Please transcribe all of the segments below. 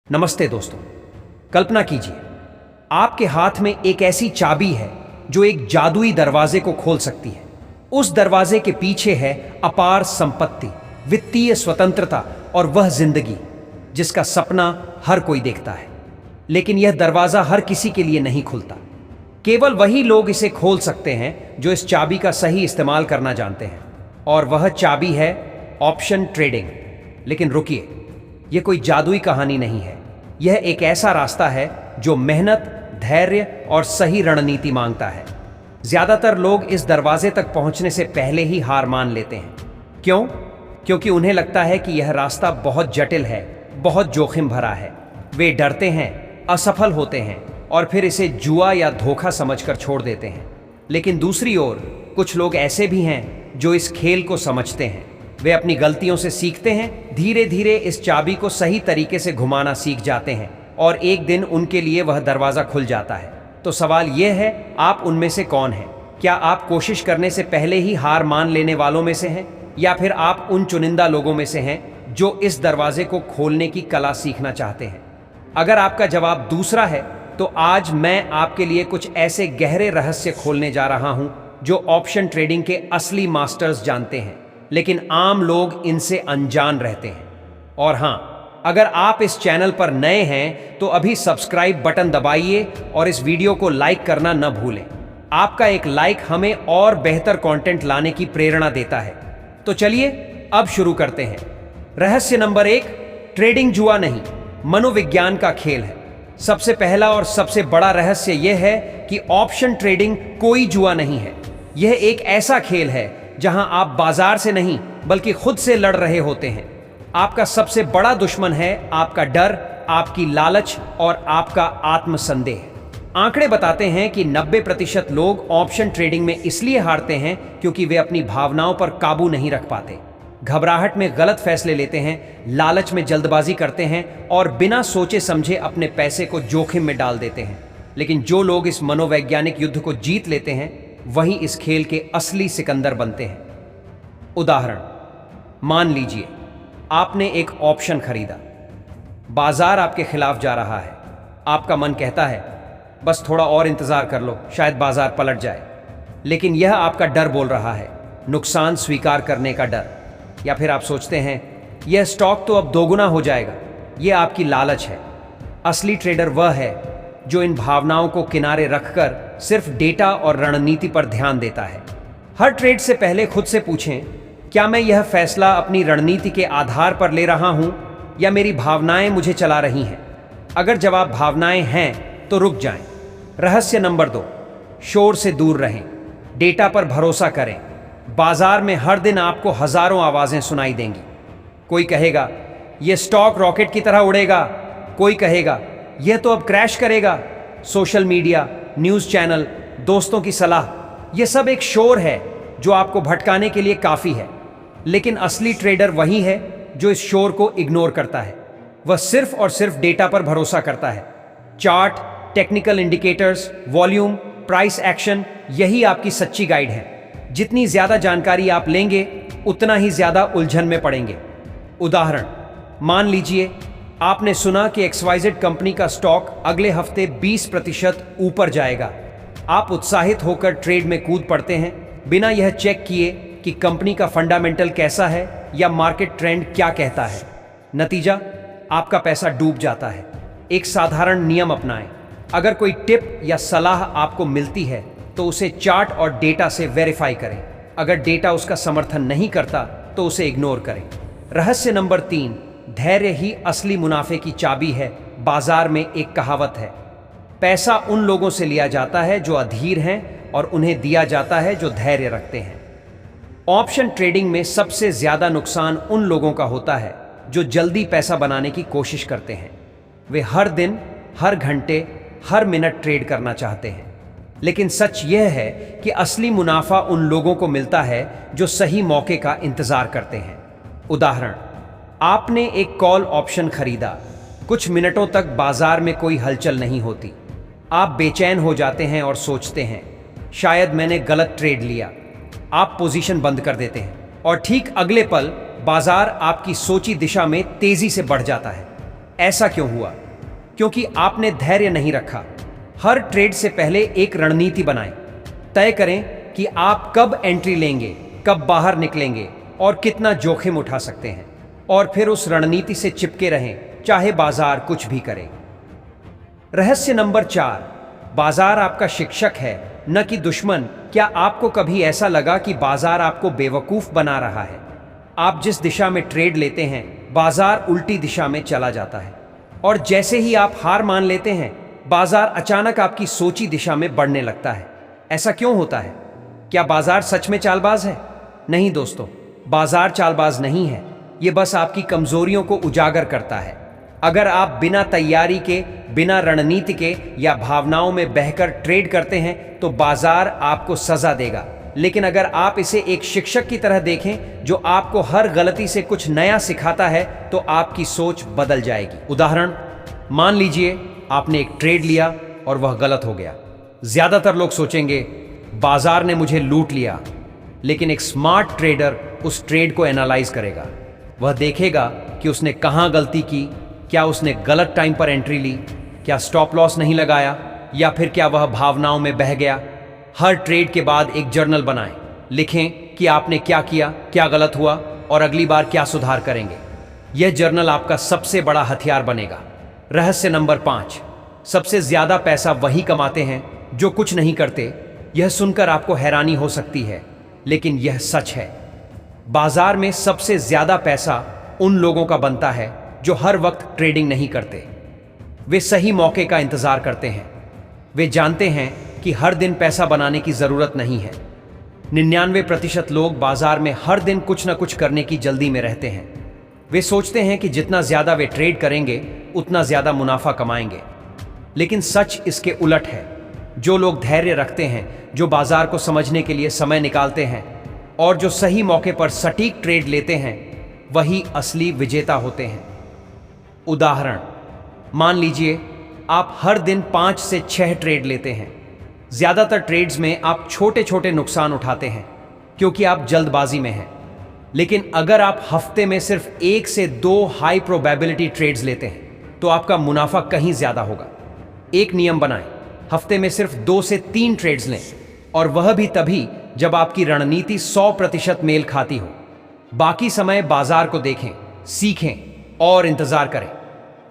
नमस्ते दोस्तों। कल्पना कीजिए आपके हाथ में एक ऐसी चाबी है जो एक जादुई दरवाजे को खोल सकती है। उस दरवाजे के पीछे है अपार संपत्ति, वित्तीय स्वतंत्रता और वह जिंदगी जिसका सपना हर कोई देखता है। लेकिन यह दरवाजा हर किसी के लिए नहीं खुलता। केवल वही लोग इसे खोल सकते हैं जो इस चाबी का सही इस्तेमाल करना जानते हैं। और वह चाबी है ऑप्शन ट्रेडिंग। लेकिन रुकिए, यह कोई जादुई कहानी नहीं है। यह एक ऐसा रास्ता है जो मेहनत, धैर्य और सही रणनीति मांगता है। ज्यादातर लोग इस दरवाजे तक पहुंचने से पहले ही हार मान लेते हैं। क्यों? क्योंकि उन्हें लगता है कि यह रास्ता बहुत जटिल है, बहुत जोखिम भरा है। वे डरते हैं, असफल होते हैं और फिर इसे जुआ या धोखा समझकर छोड़ देते हैं। लेकिन दूसरी ओर कुछ लोग ऐसे भी हैं जो इस खेल को समझते हैं। वे अपनी गलतियों से सीखते हैं, धीरे धीरे इस चाबी को सही तरीके से घुमाना सीख जाते हैं और एक दिन उनके लिए वह दरवाज़ा खुल जाता है। तो सवाल यह है, आप उनमें से कौन हैं? क्या आप कोशिश करने से पहले ही हार मान लेने वालों में से हैं, या फिर आप उन चुनिंदा लोगों में से हैं जो इस दरवाजे को खोलने की कला सीखना चाहते हैं? अगर आपका जवाब दूसरा है तो आज मैं आपके लिए कुछ ऐसे गहरे रहस्य खोलने जा रहा हूं जो ऑप्शन ट्रेडिंग के असली मास्टर्स जानते हैं, लेकिन आम लोग इनसे अनजान रहते हैं। और हां, अगर आप इस चैनल पर नए हैं तो अभी सब्सक्राइब बटन दबाइए और इस वीडियो को लाइक करना न भूलें। आपका एक लाइक हमें और बेहतर कंटेंट लाने की प्रेरणा देता है। तो चलिए अब शुरू करते हैं। रहस्य नंबर 1, ट्रेडिंग जुआ नहीं, मनोविज्ञान का खेल है। सबसे पहला और सबसे बड़ा रहस्य यह है कि ऑप्शन ट्रेडिंग कोई जुआ नहीं है। यह एक ऐसा खेल है जहां आप बाजार से नहीं बल्कि खुद से लड़ रहे होते हैं। आपका सबसे बड़ा दुश्मन है आपका डर, आपकी लालच और आपका आत्मसंदेह। आंकड़े बताते हैं कि 90% लोग ऑप्शन ट्रेडिंग में इसलिए हारते हैं क्योंकि वे अपनी भावनाओं पर काबू नहीं रख पाते। घबराहट में गलत फैसले लेते हैं, लालच में जल्दबाजी करते हैं और बिना सोचे समझे अपने पैसे को जोखिम में डाल देते हैं। लेकिन जो लोग इस मनोवैज्ञानिक युद्ध को जीत लेते हैं वही इस खेल के असली सिकंदर बनते हैं। उदाहरण, मान लीजिए आपने एक ऑप्शन खरीदा। बाजार आपके खिलाफ जा रहा है। आपका मन कहता है बस थोड़ा और इंतजार कर लो, शायद बाजार पलट जाए। लेकिन यह आपका डर बोल रहा है, नुकसान स्वीकार करने का डर। या फिर आप सोचते हैं यह स्टॉक तो अब दोगुना हो जाएगा। यह आपकी लालच है। असली ट्रेडर वह है जो इन भावनाओं को किनारे रखकर सिर्फ डेटा और रणनीति पर ध्यान देता है। हर ट्रेड से पहले खुद से पूछें, क्या मैं यह फैसला अपनी रणनीति के आधार पर ले रहा हूं या मेरी भावनाएं मुझे चला रही हैं? अगर जवाब भावनाएं हैं तो रुक जाएं। रहस्य नंबर 2, शोर से दूर रहें, डेटा पर भरोसा करें। बाजार में हर दिन आपको हजारों आवाजें सुनाई देंगी। कोई कहेगा यह स्टॉक रॉकेट की तरह उड़ेगा, कोई कहेगा यह तो अब क्रैश करेगा। सोशल मीडिया, न्यूज़ चैनल, दोस्तों की सलाह, यह सब एक शोर है जो आपको भटकाने के लिए काफ़ी है। लेकिन असली ट्रेडर वही है जो इस शोर को इग्नोर करता है। वह सिर्फ और सिर्फ डेटा पर भरोसा करता है। Chart, technical indicators, volume, price action, यही आपकी सच्ची गाइड है। जितनी ज़्यादा जानकारी आप लेंगे उतना ही ज़्यादा उलझन में पड़ेंगे। उदाहरण, मान लीजिए आपने सुना कि XYZ कंपनी का स्टॉक अगले हफ्ते 20% ऊपर जाएगा। आप उत्साहित होकर ट्रेड में कूद पड़ते हैं, बिना यह चेक किए कि कंपनी का फंडामेंटल कैसा है या मार्केट ट्रेंड क्या कहता है। नतीजा, आपका पैसा डूब जाता है। एक साधारण नियम अपनाएं। अगर कोई टिप या सलाह आपको मिलती है तो उसे चार्ट और डेटा से वेरीफाई करें। अगर डेटा उसका समर्थन नहीं करता तो उसे इग्नोर करें। रहस्य नंबर 3, धैर्य ही असली मुनाफे की चाबी है। बाजार में एक कहावत है, पैसा उन लोगों से लिया जाता है जो अधीर हैं और उन्हें दिया जाता है जो धैर्य रखते हैं। ऑप्शन ट्रेडिंग में सबसे ज्यादा नुकसान उन लोगों का होता है जो जल्दी पैसा बनाने की कोशिश करते हैं। वे हर दिन, हर घंटे, हर मिनट ट्रेड करना चाहते हैं। लेकिन सच यह है कि असली मुनाफा उन लोगों को मिलता है जो सही मौके का इंतजार करते हैं। उदाहरण, आपने एक कॉल ऑप्शन खरीदा। कुछ मिनटों तक बाजार में कोई हलचल नहीं होती। आप बेचैन हो जाते हैं और सोचते हैं शायद मैंने गलत ट्रेड लिया। आप पोजीशन बंद कर देते हैं और ठीक अगले पल बाजार आपकी सोची दिशा में तेजी से बढ़ जाता है। ऐसा क्यों हुआ? क्योंकि आपने धैर्य नहीं रखा। हर ट्रेड से पहले एक रणनीति बनाएं। तय करें कि आप कब एंट्री लेंगे, कब बाहर निकलेंगे और कितना जोखिम उठा सकते हैं, और फिर उस रणनीति से चिपके रहें, चाहे बाजार कुछ भी करे। रहस्य नंबर 4, बाजार आपका शिक्षक है, न कि दुश्मन। क्या आपको कभी ऐसा लगा कि बाजार आपको बेवकूफ बना रहा है? आप जिस दिशा में ट्रेड लेते हैं, बाजार उल्टी दिशा में चला जाता है, और जैसे ही आप हार मान लेते हैं, बाजार अचानक आपकी सोची दिशा में बढ़ने लगता है। ऐसा क्यों होता है? क्या बाजार सच में चालबाज है? नहीं दोस्तों, बाजार चालबाज नहीं है। यह बस आपकी कमजोरियों को उजागर करता है। अगर आप बिना तैयारी के, बिना रणनीति के या भावनाओं में बहकर ट्रेड करते हैं तो बाजार आपको सजा देगा। लेकिन अगर आप इसे एक शिक्षक की तरह देखें जो आपको हर गलती से कुछ नया सिखाता है, तो आपकी सोच बदल जाएगी। उदाहरण, मान लीजिए आपने एक ट्रेड लिया और वह गलत हो गया। ज्यादातर लोग सोचेंगे बाजार ने मुझे लूट लिया, लेकिन एक स्मार्ट ट्रेडर उस ट्रेड को एनालाइज करेगा। वह देखेगा कि उसने कहां गलती की, क्या उसने गलत टाइम पर एंट्री ली, क्या स्टॉप लॉस नहीं लगाया, या फिर क्या वह भावनाओं में बह गया। हर ट्रेड के बाद एक जर्नल बनाएं, लिखें कि आपने क्या किया, क्या गलत हुआ और अगली बार क्या सुधार करेंगे। यह जर्नल आपका सबसे बड़ा हथियार बनेगा। रहस्य नंबर 5, सबसे ज्यादा पैसा वही कमाते हैं जो कुछ नहीं करते। यह सुनकर आपको हैरानी हो सकती है, लेकिन यह सच है। बाजार में सबसे ज्यादा पैसा उन लोगों का बनता है जो हर वक्त ट्रेडिंग नहीं करते। वे सही मौके का इंतजार करते हैं। वे जानते हैं कि हर दिन पैसा बनाने की जरूरत नहीं है। 99% लोग बाजार में हर दिन कुछ न कुछ करने की जल्दी में रहते हैं। वे सोचते हैं कि जितना ज्यादा वे ट्रेड करेंगे उतना ज्यादा मुनाफा कमाएंगे, लेकिन सच इसके उलट है। जो लोग धैर्य रखते हैं, जो बाजार को समझने के लिए समय निकालते हैं और जो सही मौके पर सटीक ट्रेड लेते हैं, वही असली विजेता होते हैं। उदाहरण, मान लीजिए आप हर दिन 5 से 6 ट्रेड लेते हैं। ज्यादातर ट्रेड्स में आप छोटे छोटे नुकसान उठाते हैं क्योंकि आप जल्दबाजी में हैं। लेकिन अगर आप हफ्ते में सिर्फ 1 से 2 हाई प्रोबेबिलिटी ट्रेड्स लेते हैं तो आपका मुनाफा कहीं ज्यादा होगा। एक नियम बनाएं, हफ्ते में सिर्फ 2 से 3 ट्रेड्स लें, और वह भी तभी जब आपकी रणनीति 100% मेल खाती हो। बाकी समय बाजार को देखें, सीखें और इंतजार करें।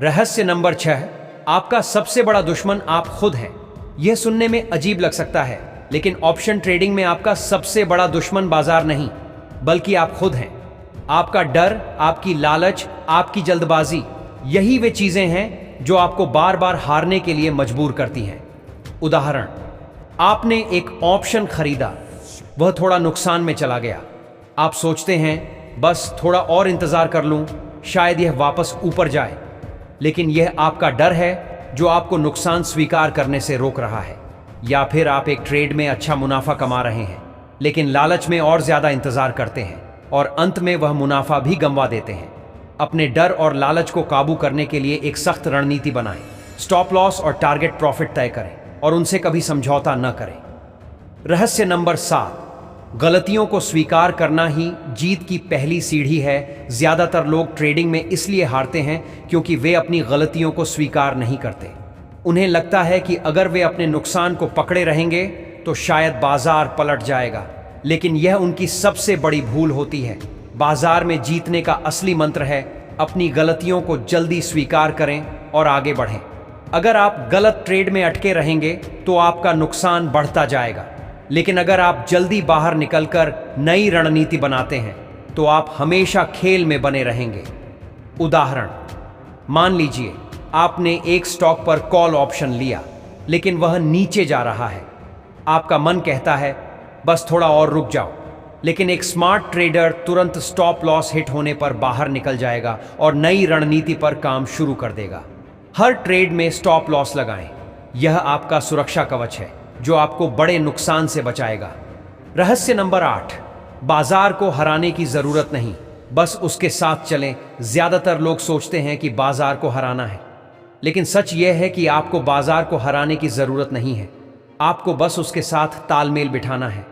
रहस्य नंबर 6, आपका सबसे बड़ा दुश्मन आप खुद हैं। यह सुनने में अजीब लग सकता है, लेकिन ऑप्शन ट्रेडिंग में आपका सबसे बड़ा दुश्मन बाजार नहीं, बल्कि आप खुद हैं। आपका डर, आपकी लालच, आपकी जल्दबाजी, यही वे चीजें हैं जो आपको बार बार हारने के लिए मजबूर करती हैं। उदाहरण, आपने एक ऑप्शन खरीदा, वह थोड़ा नुकसान में चला गया। आप सोचते हैं बस थोड़ा और इंतजार कर लूं, शायद यह वापस ऊपर जाए। लेकिन यह आपका डर है जो आपको नुकसान स्वीकार करने से रोक रहा है। या फिर आप एक ट्रेड में अच्छा मुनाफा कमा रहे हैं, लेकिन लालच में और ज्यादा इंतजार करते हैं और अंत में वह मुनाफा भी गंवा देते हैं। अपने डर और लालच को काबू करने के लिए एक सख्त रणनीति बनाएं। स्टॉप लॉस और टारगेट प्रॉफिट तय करें और उनसे कभी समझौता न करें। रहस्य नंबर 7, गलतियों को स्वीकार करना ही जीत की पहली सीढ़ी है। ज्यादातर लोग ट्रेडिंग में इसलिए हारते हैं क्योंकि वे अपनी गलतियों को स्वीकार नहीं करते। उन्हें लगता है कि अगर वे अपने नुकसान को पकड़े रहेंगे तो शायद बाजार पलट जाएगा, लेकिन यह उनकी सबसे बड़ी भूल होती है। बाजार में जीतने का असली मंत्र है अपनी गलतियों को जल्दी स्वीकार करें और आगे बढ़ें। अगर आप गलत ट्रेड में अटके रहेंगे तो आपका नुकसान बढ़ता जाएगा, लेकिन अगर आप जल्दी बाहर निकलकर नई रणनीति बनाते हैं तो आप हमेशा खेल में बने रहेंगे। उदाहरण, मान लीजिए आपने एक स्टॉक पर कॉल ऑप्शन लिया, लेकिन वह नीचे जा रहा है। आपका मन कहता है बस थोड़ा और रुक जाओ, लेकिन एक स्मार्ट ट्रेडर तुरंत स्टॉप लॉस हिट होने पर बाहर निकल जाएगा और नई रणनीति पर काम शुरू कर देगा। हर ट्रेड में स्टॉप लॉस लगाएं। यह आपका सुरक्षा कवच है जो आपको बड़े नुकसान से बचाएगा। रहस्य नंबर 8, बाजार को हराने की जरूरत नहीं, बस उसके साथ चलें। ज्यादातर लोग सोचते हैं कि बाजार को हराना है, लेकिन सच यह है कि आपको बाजार को हराने की जरूरत नहीं है। आपको बस उसके साथ तालमेल बिठाना है।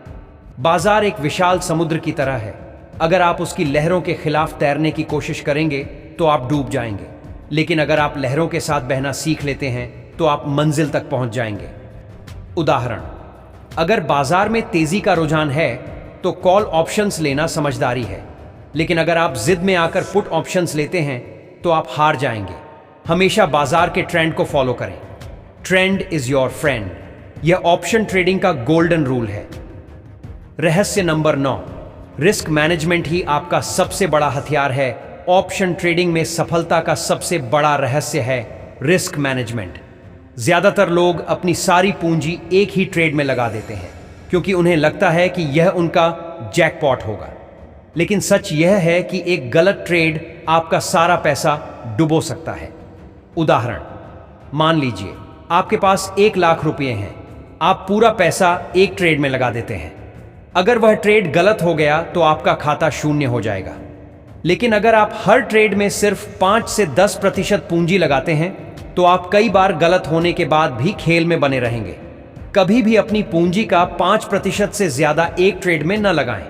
बाजार एक विशाल समुद्र की तरह है। अगर आप उसकी लहरों के खिलाफ तैरने की कोशिश करेंगे तो आप डूब जाएंगे। लेकिन अगर आप लहरों के साथ बहना सीख लेते हैं तो आप मंजिल तक पहुंच जाएंगे। उदाहरण, अगर बाजार में तेजी का रुझान है तो कॉल ऑप्शंस लेना समझदारी है, लेकिन अगर आप जिद में आकर पुट ऑप्शंस लेते हैं तो आप हार जाएंगे। हमेशा बाजार के ट्रेंड को फॉलो करें। Trend is your friend. यह ऑप्शन ट्रेडिंग का गोल्डन रूल है। रहस्य नंबर 9, रिस्क मैनेजमेंट ही आपका सबसे बड़ा हथियार है। ऑप्शन ट्रेडिंग में सफलता का सबसे बड़ा रहस्य है रिस्क मैनेजमेंट। ज्यादातर लोग अपनी सारी पूंजी एक ही ट्रेड में लगा देते हैं क्योंकि उन्हें लगता है कि यह उनका जैकपॉट होगा, लेकिन सच यह है कि एक गलत ट्रेड आपका सारा पैसा डुबो सकता है। उदाहरण, मान लीजिए आपके पास 1 लाख रुपए हैं। आप पूरा पैसा एक ट्रेड में लगा देते हैं। अगर वह ट्रेड गलत हो गया तो आपका खाता शून्य हो जाएगा। लेकिन अगर आप हर ट्रेड में सिर्फ 5 से 10% पूंजी लगाते हैं तो आप कई बार गलत होने के बाद भी खेल में बने रहेंगे। कभी भी अपनी पूंजी का 5% से ज्यादा एक ट्रेड में न लगाएं।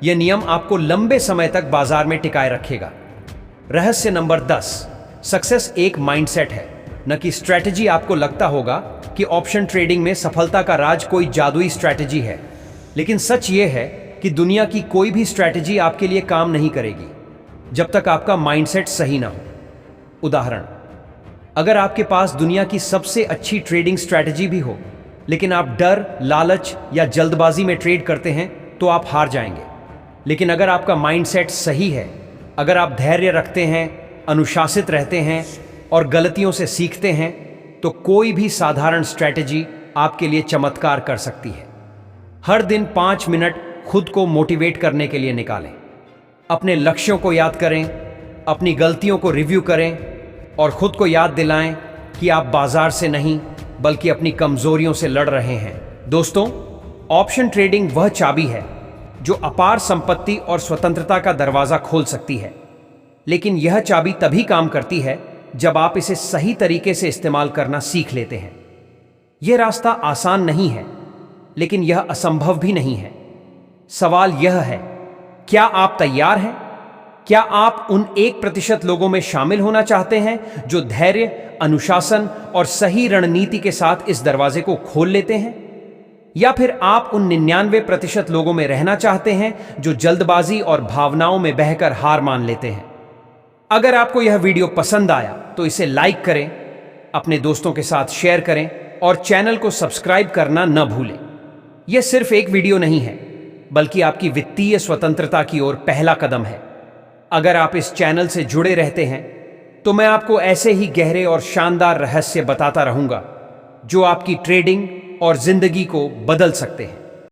यह नियम आपको लंबे समय तक बाजार में टिकाए रखेगा। रहस्य नंबर 10, सक्सेस एक माइंडसेट है, न कि स्ट्रैटेजी। आपको लगता होगा कि ऑप्शन ट्रेडिंग में सफलता का राज कोई जादुई स्ट्रैटेजी है, लेकिन सच यह है कि दुनिया की कोई भी स्ट्रैटेजी आपके लिए काम नहीं करेगी जब तक आपका माइंडसेट सही ना हो। उदाहरण, अगर आपके पास दुनिया की सबसे अच्छी ट्रेडिंग स्ट्रैटेजी भी हो, लेकिन आप डर, लालच या जल्दबाजी में ट्रेड करते हैं तो आप हार जाएंगे। लेकिन अगर आपका माइंडसेट सही है, अगर आप धैर्य रखते हैं, अनुशासित रहते हैं और गलतियों से सीखते हैं, तो कोई भी साधारण स्ट्रैटेजी आपके लिए चमत्कार कर सकती है। हर दिन 5 मिनट खुद को मोटिवेट करने के लिए निकालें। अपने लक्ष्यों को याद करें, अपनी गलतियों को रिव्यू करें और खुद को याद दिलाएं कि आप बाजार से नहीं बल्कि अपनी कमजोरियों से लड़ रहे हैं। दोस्तों, ऑप्शन ट्रेडिंग वह चाबी है जो अपार संपत्ति और स्वतंत्रता का दरवाजा खोल सकती है, लेकिन यह चाबी तभी काम करती है जब आप इसे सही तरीके से इस्तेमाल करना सीख लेते हैं। यह रास्ता आसान नहीं है, लेकिन यह असंभव भी नहीं है। सवाल यह है, क्या आप तैयार हैं? क्या आप उन 1% लोगों में शामिल होना चाहते हैं जो धैर्य, अनुशासन और सही रणनीति के साथ इस दरवाजे को खोल लेते हैं? या फिर आप उन 99% लोगों में रहना चाहते हैं जो जल्दबाजी और भावनाओं में बहकर हार मान लेते हैं? अगर आपको यह वीडियो पसंद आया तो इसे लाइक करें, अपने दोस्तों के साथ शेयर करें और चैनल को सब्सक्राइब करना न भूलें। यह सिर्फ एक वीडियो नहीं है, बल्कि आपकी वित्तीय स्वतंत्रता की ओर पहला कदम है। अगर आप इस चैनल से जुड़े रहते हैं तो मैं आपको ऐसे ही गहरे और शानदार रहस्य बताता रहूंगा जो आपकी ट्रेडिंग और जिंदगी को बदल सकते हैं।